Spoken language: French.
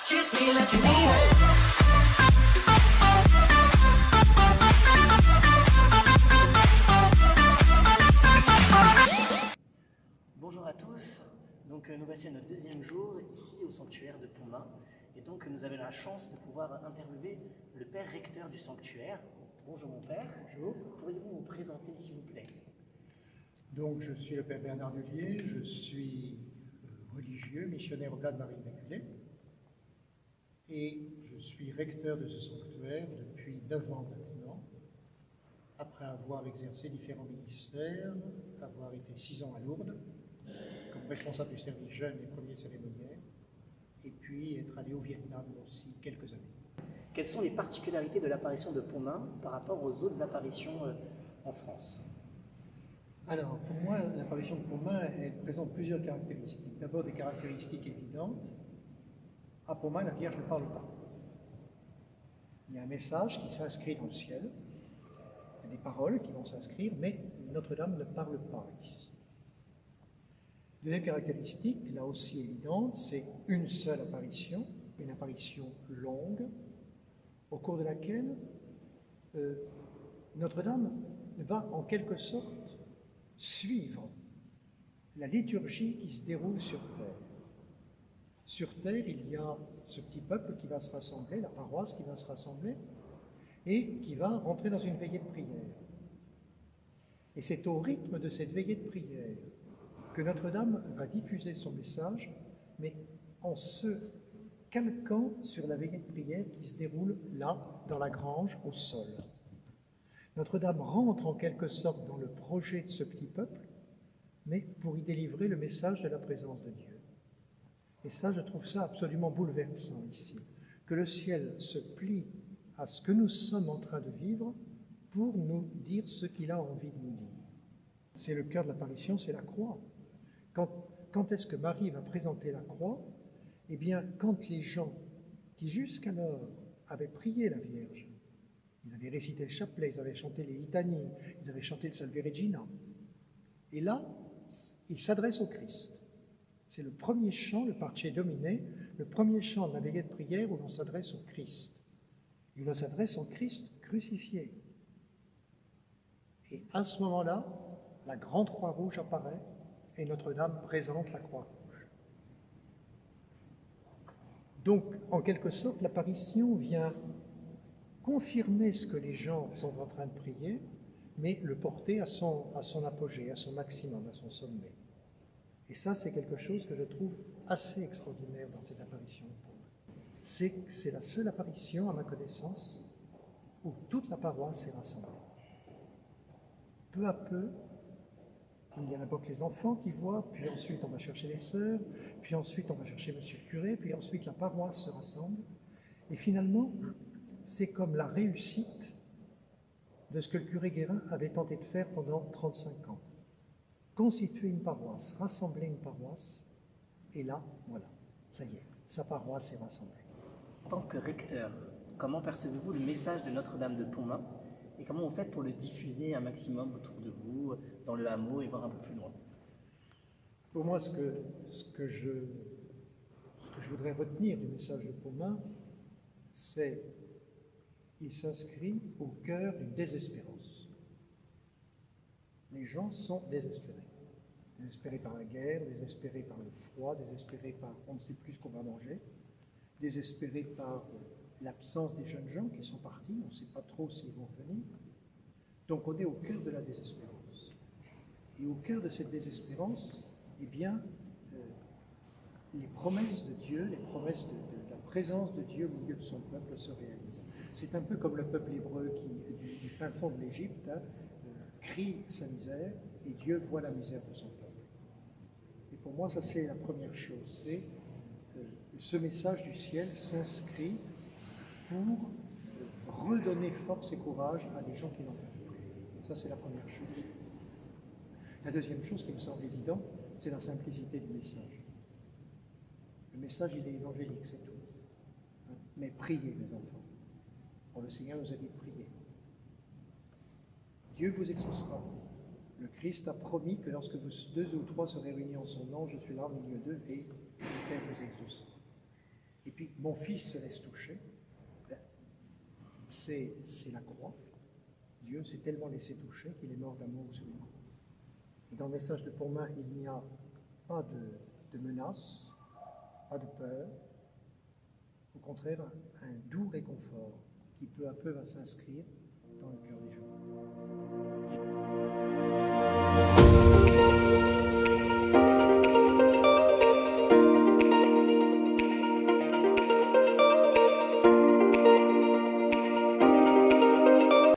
Kiss me like you mean it. Bonjour à tous, donc nous voici à notre deuxième jour ici au sanctuaire de Pontmain et donc nous avons la chance de pouvoir interviewer le père recteur du sanctuaire. Bonjour mon père. Bonjour. Pourriez-vous vous présenter s'il vous plaît? Donc je suis le père Bernard Delier, je suis religieux, missionnaire au Plat de Marie Immaculée et je suis recteur de ce sanctuaire depuis 9 ans maintenant, après avoir exercé différents ministères, avoir été 6 ans à Lourdes, comme responsable du service jeune et premier cérémoniaire, et puis être allé au Vietnam aussi quelques années. Quelles sont les particularités de l'apparition de Pontmain par rapport aux autres apparitions en France? Alors, pour moi, l'apparition de Pontmain, elle présente plusieurs caractéristiques. D'abord, des caractéristiques évidentes. À Pontmain, la Vierge ne parle pas. Il y a un message qui s'inscrit dans le ciel, il y a des paroles qui vont s'inscrire, mais Notre-Dame ne parle pas ici. Deuxième caractéristique, là aussi évidente, c'est une seule apparition, une apparition longue, au cours de laquelle Notre-Dame va en quelque sorte suivre la liturgie qui se déroule sur terre. Sur terre, il y a ce petit peuple qui va se rassembler, la paroisse qui va se rassembler, et qui va rentrer dans une veillée de prière. Et c'est au rythme de cette veillée de prière que Notre-Dame va diffuser son message, mais en se calquant sur la veillée de prière qui se déroule là, dans la grange, au sol. Notre-Dame rentre en quelque sorte dans le projet de ce petit peuple, mais pour y délivrer le message de la présence de Dieu. Et ça, je trouve ça absolument bouleversant ici, que le ciel se plie à ce que nous sommes en train de vivre pour nous dire ce qu'il a envie de nous dire. C'est le cœur de l'apparition, c'est la croix. Quand est-ce que Marie va présenter la croix? Eh bien, quand les gens qui jusqu'alors avaient prié la Vierge, ils avaient récité le chapelet, ils avaient chanté les litanies, ils avaient chanté le Salve Regina. Et là, ils s'adressent au Christ. C'est le premier chant, le Parce Domine, le premier chant de la veillée de prière où l'on s'adresse au Christ. Et l'on s'adresse au Christ crucifié. Et à ce moment-là, la grande croix rouge apparaît et Notre-Dame présente la croix rouge. Donc, en quelque sorte, l'apparition vient confirmer ce que les gens sont en train de prier, mais le porter à son apogée, à son maximum, à son sommet. Et ça, c'est quelque chose que je trouve assez extraordinaire dans cette apparition. C'est la seule apparition, à ma connaissance, où toute la paroisse est rassemblée. Peu à peu, il y a d'abord les enfants qui voient, puis ensuite on va chercher les sœurs, puis ensuite on va chercher monsieur le curé, puis ensuite la paroisse se rassemble. Et finalement, c'est comme la réussite de ce que le curé Guérin avait tenté de faire pendant 35 ans. Constituer une paroisse, rassembler une paroisse, et là, voilà, ça y est, sa paroisse est rassemblée. En tant que recteur, comment percevez-vous le message de Notre-Dame de Pontmain et comment vous faites pour le diffuser un maximum autour de vous, dans le hameau et voir un peu plus loin? Pour moi, ce que je voudrais retenir du message de Pontmain, c'est qu'il s'inscrit au cœur d'une désespérance. Les gens sont désespérés. Désespérés par la guerre, désespérés par le froid, désespérés par on ne sait plus ce qu'on va manger, désespérés par l'absence des jeunes gens qui sont partis, on ne sait pas trop s'ils vont revenir. Donc on est au cœur de la désespérance. Et au cœur de cette désespérance, eh bien, les promesses de Dieu, les promesses de la présence de Dieu au milieu de son peuple se réalisent. C'est un peu comme le peuple hébreu qui, du fin fond de l'Égypte, crie sa misère, et Dieu voit la misère de son peuple. Et pour moi, ça c'est la première chose, c'est ce message du ciel s'inscrit pour redonner force et courage à des gens qui n'en peuvent plus. Ça c'est la première chose. La deuxième chose qui me semble évidente, c'est la simplicité du message. Le message, il est évangélique, c'est tout. Mais priez, mes enfants. Or, le Seigneur nous a dit de prier. Dieu vous exaucera. Le Christ a promis que lorsque vous deux ou trois serez réunis en son nom, je suis là au milieu d'eux et le Père vous exaucera. mon fils se laisse toucher, ben, c'est la croix. Dieu s'est tellement laissé toucher qu'il est mort d'amour sur une croix. Et dans le message de Pourmain, il n'y a pas de menace, pas de peur. Au contraire, un doux réconfort qui peu à peu va s'inscrire dans le cœur des gens.